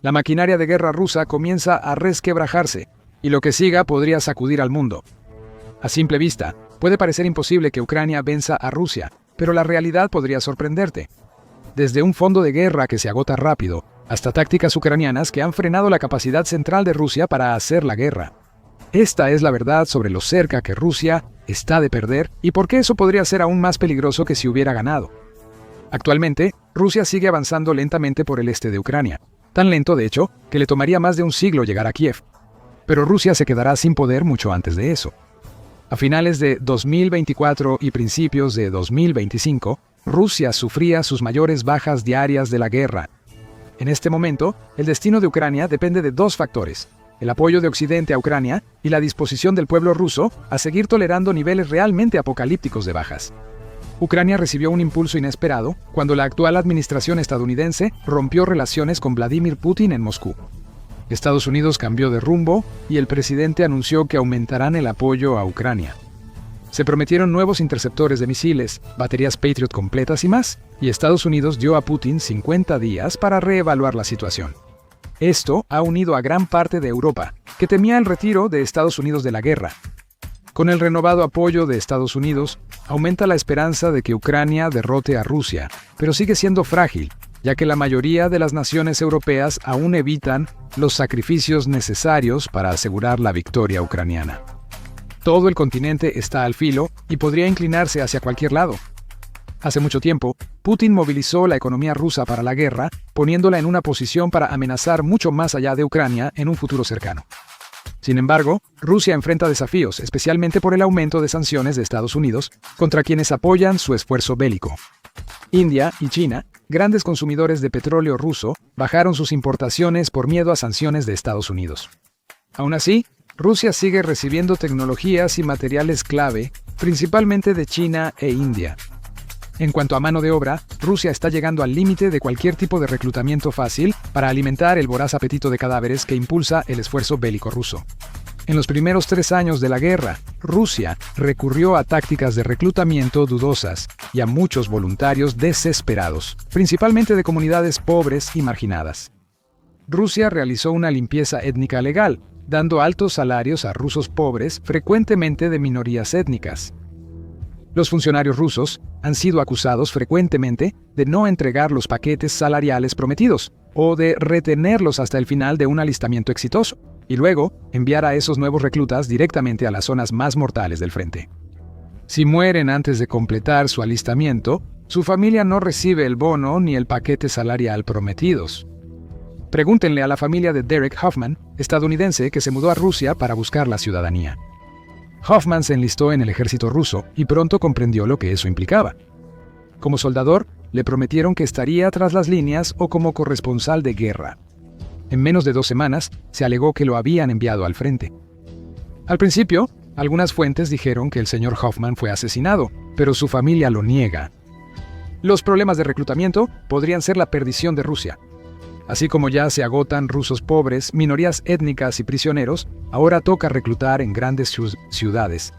La maquinaria de guerra rusa comienza a resquebrajarse, y lo que siga podría sacudir al mundo. A simple vista, puede parecer imposible que Ucrania venza a Rusia, pero la realidad podría sorprenderte. Desde un fondo de guerra que se agota rápido, hasta tácticas ucranianas que han frenado la capacidad central de Rusia para hacer la guerra. Esta es la verdad sobre lo cerca que Rusia está de perder y por qué eso podría ser aún más peligroso que si hubiera ganado. Actualmente, Rusia sigue avanzando lentamente por el este de Ucrania, tan lento de hecho que le tomaría más de un siglo llegar a Kiev. Pero Rusia se quedará sin poder mucho antes de eso. A finales de 2024 y principios de 2025, Rusia sufría sus mayores bajas diarias de la guerra. En este momento, el destino de Ucrania depende de dos factores: el apoyo de Occidente a Ucrania y la disposición del pueblo ruso a seguir tolerando niveles realmente apocalípticos de bajas. Ucrania recibió un impulso inesperado cuando la actual administración estadounidense rompió relaciones con Vladimir Putin en Moscú. Estados Unidos cambió de rumbo y el presidente anunció que aumentarán el apoyo a Ucrania. Se prometieron nuevos interceptores de misiles, baterías Patriot completas y más, y Estados Unidos dio a Putin 50 días para reevaluar la situación. Esto ha unido a gran parte de Europa, que temía el retiro de Estados Unidos de la guerra. Con el renovado apoyo de Estados Unidos, aumenta la esperanza de que Ucrania derrote a Rusia, pero sigue siendo frágil, ya que la mayoría de las naciones europeas aún evitan los sacrificios necesarios para asegurar la victoria ucraniana. Todo el continente está al filo y podría inclinarse hacia cualquier lado. Hace mucho tiempo, Putin movilizó la economía rusa para la guerra, poniéndola en una posición para amenazar mucho más allá de Ucrania en un futuro cercano. Sin embargo, Rusia enfrenta desafíos, especialmente por el aumento de sanciones de Estados Unidos contra quienes apoyan su esfuerzo bélico. India y China, grandes consumidores de petróleo ruso, bajaron sus importaciones por miedo a sanciones de Estados Unidos. Aún así, Rusia sigue recibiendo tecnologías y materiales clave, principalmente de China e India. En cuanto a mano de obra, Rusia está llegando al límite de cualquier tipo de reclutamiento fácil para alimentar el voraz apetito de cadáveres que impulsa el esfuerzo bélico ruso. En los primeros 3 años de la guerra, Rusia recurrió a tácticas de reclutamiento dudosas y a muchos voluntarios desesperados, principalmente de comunidades pobres y marginadas. Rusia realizó una limpieza étnica legal, dando altos salarios a rusos pobres, frecuentemente de minorías étnicas. Los funcionarios rusos han sido acusados frecuentemente de no entregar los paquetes salariales prometidos o de retenerlos hasta el final de un alistamiento exitoso y luego enviar a esos nuevos reclutas directamente a las zonas más mortales del frente. Si mueren antes de completar su alistamiento, su familia no recibe el bono ni el paquete salarial prometidos. Pregúntenle a la familia de Derek Hoffman, estadounidense que se mudó a Rusia para buscar la ciudadanía. Hoffman se enlistó en el ejército ruso y pronto comprendió lo que eso implicaba. Como soldador, le prometieron que estaría tras las líneas o como corresponsal de guerra. En menos de 2 semanas, se alegó que lo habían enviado al frente. Al principio, algunas fuentes dijeron que el señor Hoffman fue asesinado, pero su familia lo niega. Los problemas de reclutamiento podrían ser la perdición de Rusia. Así como ya se agotan rusos pobres, minorías étnicas y prisioneros, ahora toca reclutar en grandes ciudades.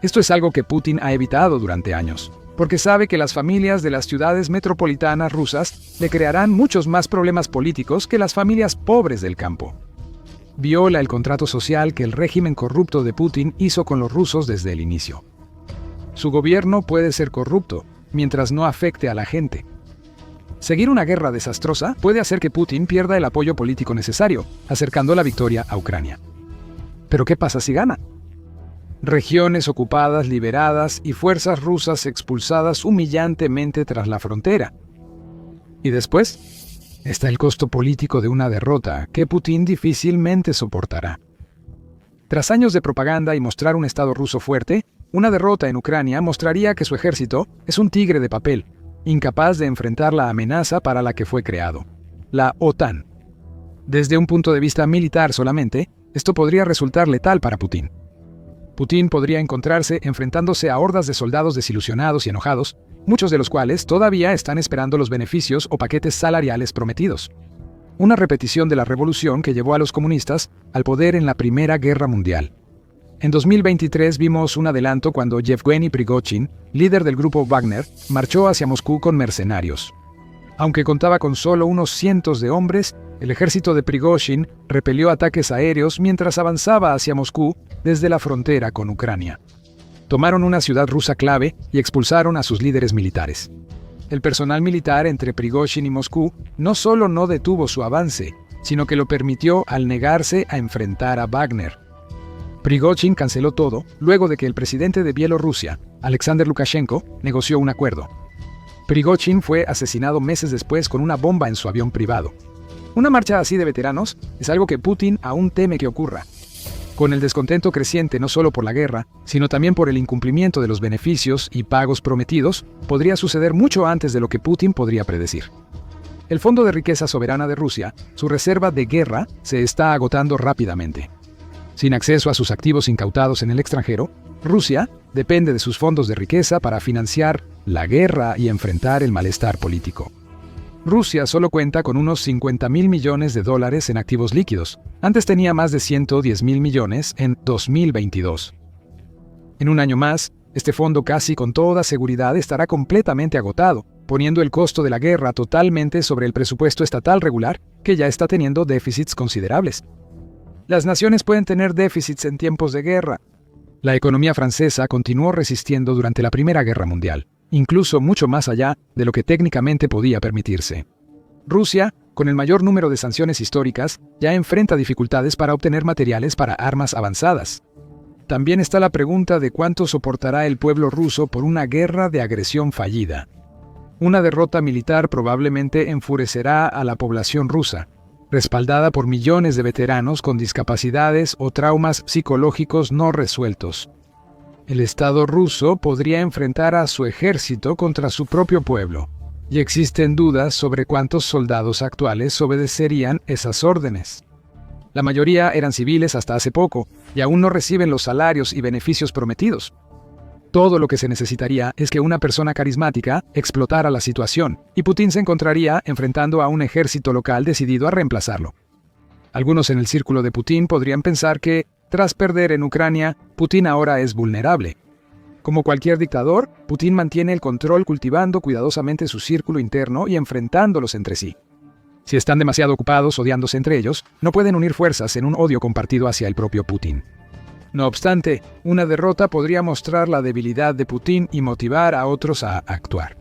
Esto es algo que Putin ha evitado durante años, porque sabe que las familias de las ciudades metropolitanas rusas le crearán muchos más problemas políticos que las familias pobres del campo. Viola el contrato social que el régimen corrupto de Putin hizo con los rusos desde el inicio. Su gobierno puede ser corrupto, mientras no afecte a la gente. Seguir una guerra desastrosa puede hacer que Putin pierda el apoyo político necesario, acercando la victoria a Ucrania. ¿Pero qué pasa si gana? Regiones ocupadas, liberadas y fuerzas rusas expulsadas humillantemente tras la frontera. Y después, está el costo político de una derrota que Putin difícilmente soportará. Tras años de propaganda y mostrar un Estado ruso fuerte, una derrota en Ucrania mostraría que su ejército es un tigre de papel, incapaz de enfrentar la amenaza para la que fue creado, la OTAN. Desde un punto de vista militar solamente, esto podría resultar letal para Putin. Putin podría encontrarse enfrentándose a hordas de soldados desilusionados y enojados, muchos de los cuales todavía están esperando los beneficios o paquetes salariales prometidos. Una repetición de la revolución que llevó a los comunistas al poder en la Primera Guerra Mundial. En 2023 vimos un adelanto cuando Yevgeny Prigozhin, líder del grupo Wagner, marchó hacia Moscú con mercenarios. Aunque contaba con solo unos cientos de hombres, el ejército de Prigozhin repelió ataques aéreos mientras avanzaba hacia Moscú desde la frontera con Ucrania. Tomaron una ciudad rusa clave y expulsaron a sus líderes militares. El personal militar entre Prigozhin y Moscú no solo no detuvo su avance, sino que lo permitió al negarse a enfrentar a Wagner. Prigozhin canceló todo luego de que el presidente de Bielorrusia, Alexander Lukashenko, negoció un acuerdo. Prigozhin fue asesinado meses después con una bomba en su avión privado. Una marcha así de veteranos es algo que Putin aún teme que ocurra. Con el descontento creciente no solo por la guerra, sino también por el incumplimiento de los beneficios y pagos prometidos, podría suceder mucho antes de lo que Putin podría predecir. El Fondo de Riqueza Soberana de Rusia, su reserva de guerra, se está agotando rápidamente. Sin acceso a sus activos incautados en el extranjero, Rusia depende de sus fondos de riqueza para financiar la guerra y enfrentar el malestar político. Rusia solo cuenta con unos 50.000 millones de dólares en activos líquidos. Antes tenía más de 110.000 millones en 2022. En un año más, este fondo casi con toda seguridad estará completamente agotado, poniendo el costo de la guerra totalmente sobre el presupuesto estatal regular, que ya está teniendo déficits considerables. Las naciones pueden tener déficits en tiempos de guerra. La economía francesa continuó resistiendo durante la Primera Guerra Mundial, incluso mucho más allá de lo que técnicamente podía permitirse. Rusia, con el mayor número de sanciones históricas, ya enfrenta dificultades para obtener materiales para armas avanzadas. También está la pregunta de cuánto soportará el pueblo ruso por una guerra de agresión fallida. Una derrota militar probablemente enfurecerá a la población rusa, respaldada por millones de veteranos con discapacidades o traumas psicológicos no resueltos. El Estado ruso podría enfrentar a su ejército contra su propio pueblo, y existen dudas sobre cuántos soldados actuales obedecerían esas órdenes. La mayoría eran civiles hasta hace poco, y aún no reciben los salarios y beneficios prometidos. Todo lo que se necesitaría es que una persona carismática explotara la situación, y Putin se encontraría enfrentando a un ejército local decidido a reemplazarlo. Algunos en el círculo de Putin podrían pensar que, tras perder en Ucrania, Putin ahora es vulnerable. Como cualquier dictador, Putin mantiene el control cultivando cuidadosamente su círculo interno y enfrentándolos entre sí. Si están demasiado ocupados odiándose entre ellos, no pueden unir fuerzas en un odio compartido hacia el propio Putin. No obstante, una derrota podría mostrar la debilidad de Putin y motivar a otros a actuar.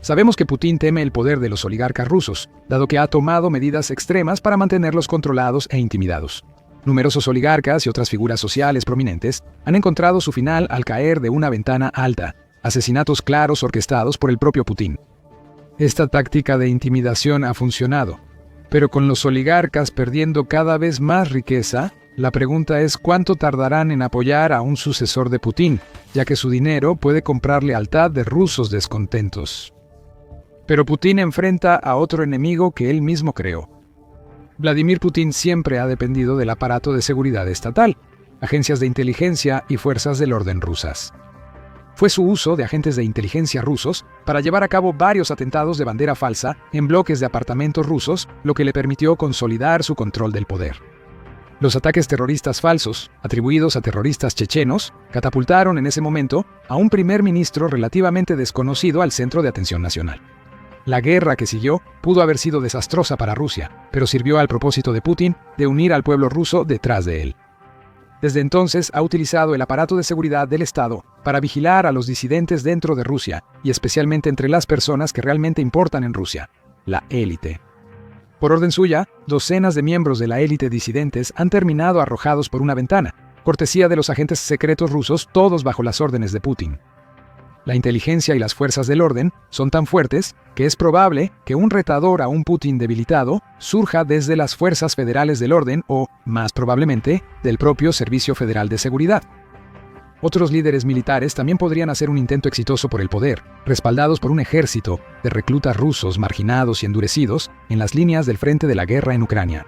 Sabemos que Putin teme el poder de los oligarcas rusos, dado que ha tomado medidas extremas para mantenerlos controlados e intimidados. Numerosos oligarcas y otras figuras sociales prominentes han encontrado su final al caer de una ventana alta, asesinatos claros orquestados por el propio Putin. Esta táctica de intimidación ha funcionado, pero con los oligarcas perdiendo cada vez más riqueza, la pregunta es cuánto tardarán en apoyar a un sucesor de Putin, ya que su dinero puede comprar lealtad de rusos descontentos. Pero Putin enfrenta a otro enemigo que él mismo creó. Vladimir Putin siempre ha dependido del aparato de seguridad estatal, agencias de inteligencia y fuerzas del orden rusas. Fue su uso de agentes de inteligencia rusos para llevar a cabo varios atentados de bandera falsa en bloques de apartamentos rusos, lo que le permitió consolidar su control del poder. Los ataques terroristas falsos, atribuidos a terroristas chechenos, catapultaron en ese momento a un primer ministro relativamente desconocido al centro de atención nacional. La guerra que siguió pudo haber sido desastrosa para Rusia, pero sirvió al propósito de Putin de unir al pueblo ruso detrás de él. Desde entonces ha utilizado el aparato de seguridad del Estado para vigilar a los disidentes dentro de Rusia, y especialmente entre las personas que realmente importan en Rusia, la élite. Por orden suya, docenas de miembros de la élite disidentes han terminado arrojados por una ventana, cortesía de los agentes secretos rusos, todos bajo las órdenes de Putin. La inteligencia y las fuerzas del orden son tan fuertes que es probable que un retador a un Putin debilitado surja desde las fuerzas federales del orden o, más probablemente, del propio Servicio Federal de Seguridad. Otros líderes militares también podrían hacer un intento exitoso por el poder, respaldados por un ejército de reclutas rusos marginados y endurecidos en las líneas del frente de la guerra en Ucrania.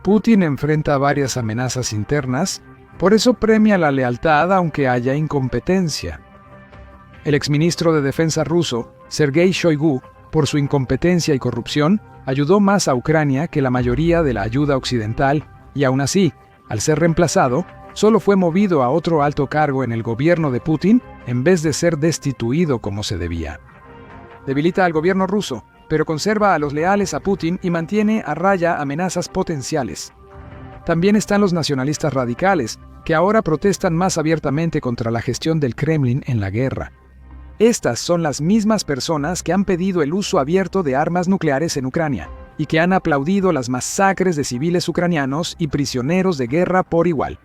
Putin enfrenta varias amenazas internas, por eso premia la lealtad aunque haya incompetencia. El exministro de Defensa ruso, Sergei Shoigu, por su incompetencia y corrupción, ayudó más a Ucrania que la mayoría de la ayuda occidental y aún así, al ser reemplazado, solo fue movido a otro alto cargo en el gobierno de Putin en vez de ser destituido como se debía. Debilita al gobierno ruso, pero conserva a los leales a Putin y mantiene a raya amenazas potenciales. También están los nacionalistas radicales, que ahora protestan más abiertamente contra la gestión del Kremlin en la guerra. Estas son las mismas personas que han pedido el uso abierto de armas nucleares en Ucrania y que han aplaudido las masacres de civiles ucranianos y prisioneros de guerra por igual.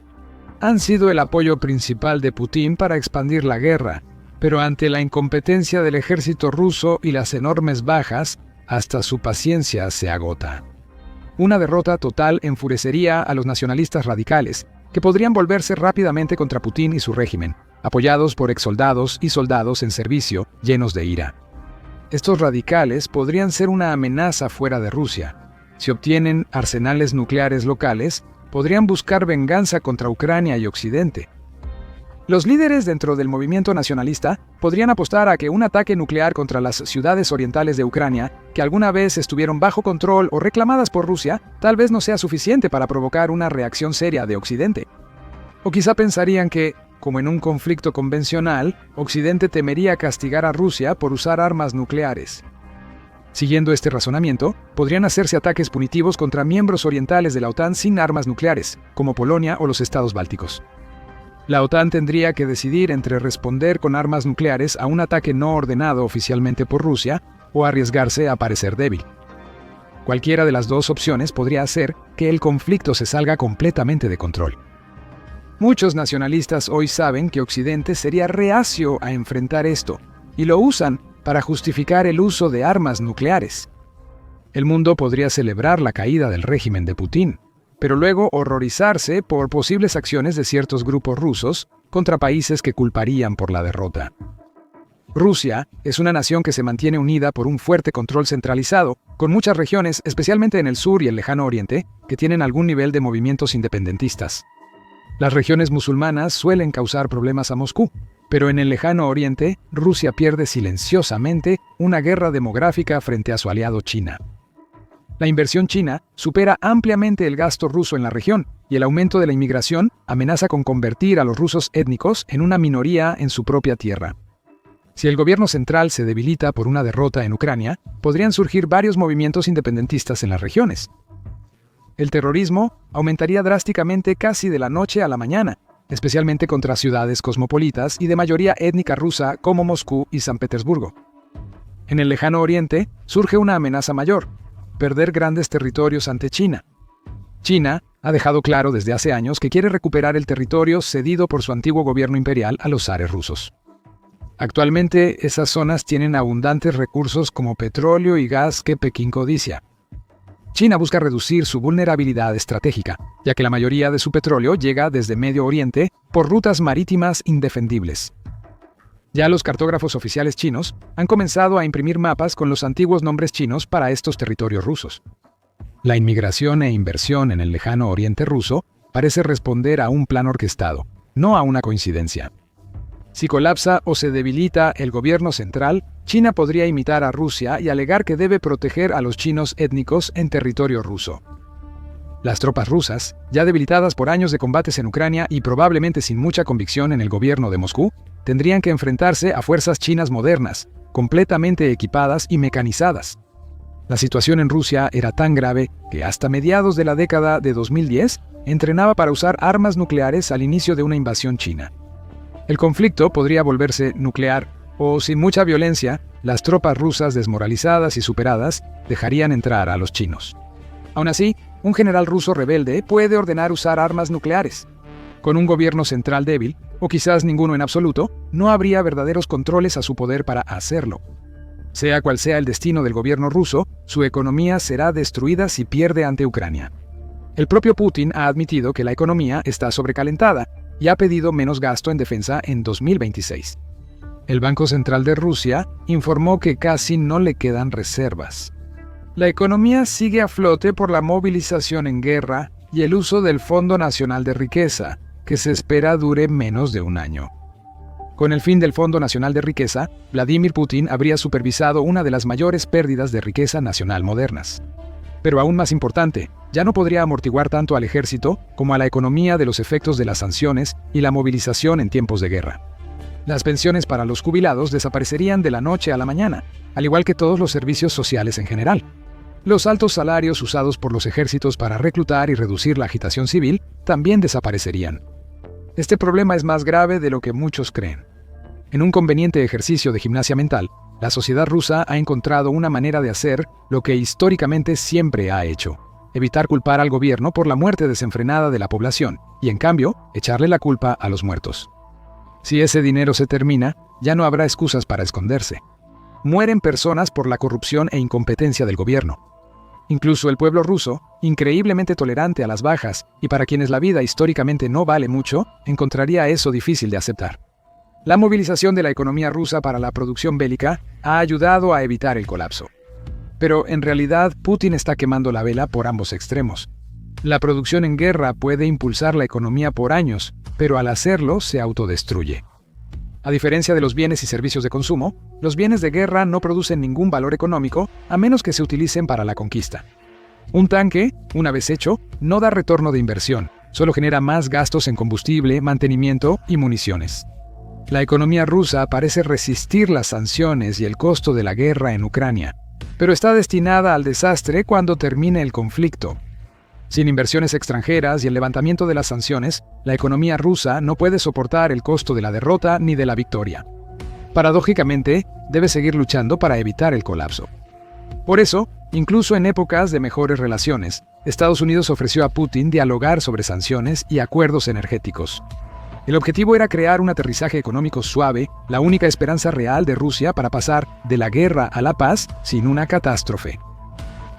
Han sido el apoyo principal de Putin para expandir la guerra, pero ante la incompetencia del ejército ruso y las enormes bajas, hasta su paciencia se agota. Una derrota total enfurecería a los nacionalistas radicales, que podrían volverse rápidamente contra Putin y su régimen, apoyados por exsoldados y soldados en servicio, llenos de ira. Estos radicales podrían ser una amenaza fuera de Rusia. Si obtienen arsenales nucleares locales, podrían buscar venganza contra Ucrania y Occidente. Los líderes dentro del movimiento nacionalista podrían apostar a que un ataque nuclear contra las ciudades orientales de Ucrania, que alguna vez estuvieron bajo control o reclamadas por Rusia, tal vez no sea suficiente para provocar una reacción seria de Occidente. O quizá pensarían que, como en un conflicto convencional, Occidente temería castigar a Rusia por usar armas nucleares. Siguiendo este razonamiento, podrían hacerse ataques punitivos contra miembros orientales de la OTAN sin armas nucleares, como Polonia o los estados bálticos. La OTAN tendría que decidir entre responder con armas nucleares a un ataque no ordenado oficialmente por Rusia o arriesgarse a parecer débil. Cualquiera de las dos opciones podría hacer que el conflicto se salga completamente de control. Muchos nacionalistas hoy saben que Occidente sería reacio a enfrentar esto, y lo usan para justificar el uso de armas nucleares. El mundo podría celebrar la caída del régimen de Putin, pero luego horrorizarse por posibles acciones de ciertos grupos rusos contra países que culparían por la derrota. Rusia es una nación que se mantiene unida por un fuerte control centralizado, con muchas regiones, especialmente en el sur y el lejano oriente, que tienen algún nivel de movimientos independentistas. Las regiones musulmanas suelen causar problemas a Moscú, pero en el lejano oriente, Rusia pierde silenciosamente una guerra demográfica frente a su aliado China. La inversión china supera ampliamente el gasto ruso en la región, y el aumento de la inmigración amenaza con convertir a los rusos étnicos en una minoría en su propia tierra. Si el gobierno central se debilita por una derrota en Ucrania, podrían surgir varios movimientos independentistas en las regiones. El terrorismo aumentaría drásticamente casi de la noche a la mañana, especialmente contra ciudades cosmopolitas y de mayoría étnica rusa como Moscú y San Petersburgo. En el lejano oriente surge una amenaza mayor: perder grandes territorios ante China. China ha dejado claro desde hace años que quiere recuperar el territorio cedido por su antiguo gobierno imperial a los zares rusos. Actualmente, esas zonas tienen abundantes recursos como petróleo y gas que Pekín codicia. China busca reducir su vulnerabilidad estratégica, ya que la mayoría de su petróleo llega desde Medio Oriente por rutas marítimas indefendibles. Ya los cartógrafos oficiales chinos han comenzado a imprimir mapas con los antiguos nombres chinos para estos territorios rusos. La inmigración e inversión en el lejano oriente ruso parece responder a un plan orquestado, no a una coincidencia. Si colapsa o se debilita el gobierno central, China podría imitar a Rusia y alegar que debe proteger a los chinos étnicos en territorio ruso. Las tropas rusas, ya debilitadas por años de combates en Ucrania y probablemente sin mucha convicción en el gobierno de Moscú, tendrían que enfrentarse a fuerzas chinas modernas, completamente equipadas y mecanizadas. La situación en Rusia era tan grave que hasta mediados de la década de 2010 entrenaba para usar armas nucleares al inicio de una invasión china. El conflicto podría volverse nuclear o, sin mucha violencia, las tropas rusas desmoralizadas y superadas dejarían entrar a los chinos. Aún así, un general ruso rebelde puede ordenar usar armas nucleares. Con un gobierno central débil, o quizás ninguno en absoluto, no habría verdaderos controles a su poder para hacerlo. Sea cual sea el destino del gobierno ruso, su economía será destruida si pierde ante Ucrania. El propio Putin ha admitido que la economía está sobrecalentada y ha pedido menos gasto en defensa en 2026. El Banco Central de Rusia informó que casi no le quedan reservas. La economía sigue a flote por la movilización en guerra y el uso del Fondo Nacional de Riqueza, que se espera dure menos de un año. Con el fin del Fondo Nacional de Riqueza, Vladimir Putin habría supervisado una de las mayores pérdidas de riqueza nacional modernas. Pero aún más importante, ya no podría amortiguar tanto al ejército como a la economía de los efectos de las sanciones y la movilización en tiempos de guerra. Las pensiones para los jubilados desaparecerían de la noche a la mañana, al igual que todos los servicios sociales en general. Los altos salarios usados por los ejércitos para reclutar y reducir la agitación civil también desaparecerían. Este problema es más grave de lo que muchos creen. En un conveniente ejercicio de gimnasia mental, la sociedad rusa ha encontrado una manera de hacer lo que históricamente siempre ha hecho: evitar culpar al gobierno por la muerte desenfrenada de la población y, en cambio, echarle la culpa a los muertos. Si ese dinero se termina, ya no habrá excusas para esconderse. Mueren personas por la corrupción e incompetencia del gobierno. Incluso el pueblo ruso, increíblemente tolerante a las bajas y para quienes la vida históricamente no vale mucho, encontraría eso difícil de aceptar. La movilización de la economía rusa para la producción bélica ha ayudado a evitar el colapso. Pero en realidad Putin está quemando la vela por ambos extremos. La producción en guerra puede impulsar la economía por años, pero al hacerlo se autodestruye. A diferencia de los bienes y servicios de consumo, los bienes de guerra no producen ningún valor económico a menos que se utilicen para la conquista. Un tanque, una vez hecho, no da retorno de inversión, solo genera más gastos en combustible, mantenimiento y municiones. La economía rusa parece resistir las sanciones y el costo de la guerra en Ucrania, pero está destinada al desastre cuando termine el conflicto. Sin inversiones extranjeras y el levantamiento de las sanciones, la economía rusa no puede soportar el costo de la derrota ni de la victoria. Paradójicamente, debe seguir luchando para evitar el colapso. Por eso, incluso en épocas de mejores relaciones, Estados Unidos ofreció a Putin dialogar sobre sanciones y acuerdos energéticos. El objetivo era crear un aterrizaje económico suave, la única esperanza real de Rusia para pasar de la guerra a la paz sin una catástrofe.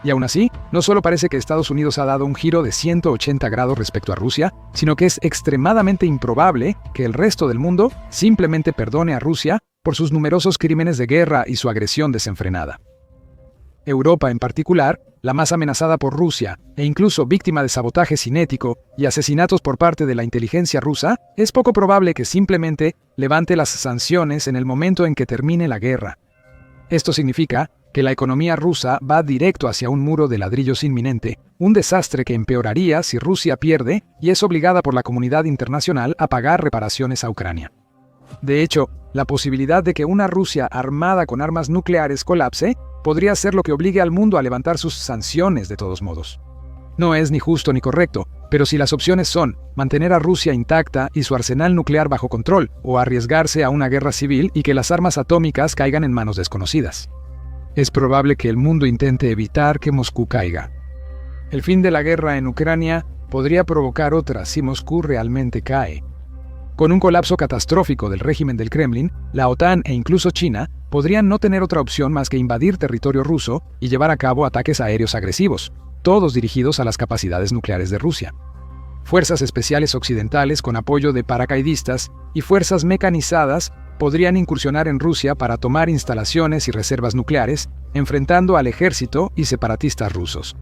Y aún así, no solo parece que Estados Unidos ha dado un giro de 180 grados respecto a Rusia, sino que es extremadamente improbable que el resto del mundo simplemente perdone a Rusia por sus numerosos crímenes de guerra y su agresión desenfrenada. Europa en particular, la más amenazada por Rusia e incluso víctima de sabotaje cinético y asesinatos por parte de la inteligencia rusa, es poco probable que simplemente levante las sanciones en el momento en que termine la guerra. Esto significa que la economía rusa va directo hacia un muro de ladrillos inminente, un desastre que empeoraría si Rusia pierde y es obligada por la comunidad internacional a pagar reparaciones a Ucrania. De hecho, la posibilidad de que una Rusia armada con armas nucleares colapse podría ser lo que obligue al mundo a levantar sus sanciones de todos modos. No es ni justo ni correcto, pero si las opciones son mantener a Rusia intacta y su arsenal nuclear bajo control, o arriesgarse a una guerra civil y que las armas atómicas caigan en manos desconocidas. Es probable que el mundo intente evitar que Moscú caiga. El fin de la guerra en Ucrania podría provocar otra si Moscú realmente cae. Con un colapso catastrófico del régimen del Kremlin, la OTAN e incluso China podrían no tener otra opción más que invadir territorio ruso y llevar a cabo ataques aéreos agresivos, todos dirigidos a las capacidades nucleares de Rusia. Fuerzas especiales occidentales con apoyo de paracaidistas y fuerzas mecanizadas podrían incursionar en Rusia para tomar instalaciones y reservas nucleares, enfrentando al ejército y separatistas rusos.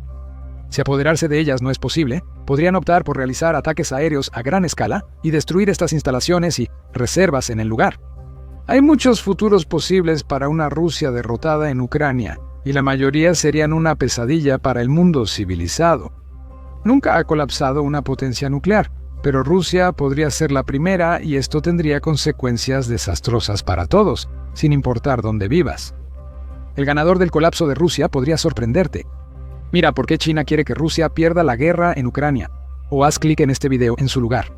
Si apoderarse de ellas no es posible, podrían optar por realizar ataques aéreos a gran escala y destruir estas instalaciones y reservas en el lugar. Hay muchos futuros posibles para una Rusia derrotada en Ucrania, y la mayoría serían una pesadilla para el mundo civilizado. Nunca ha colapsado una potencia nuclear, pero Rusia podría ser la primera y esto tendría consecuencias desastrosas para todos, sin importar dónde vivas. El ganador del colapso de Rusia podría sorprenderte. Mira por qué China quiere que Rusia pierda la guerra en Ucrania, o haz clic en este video en su lugar.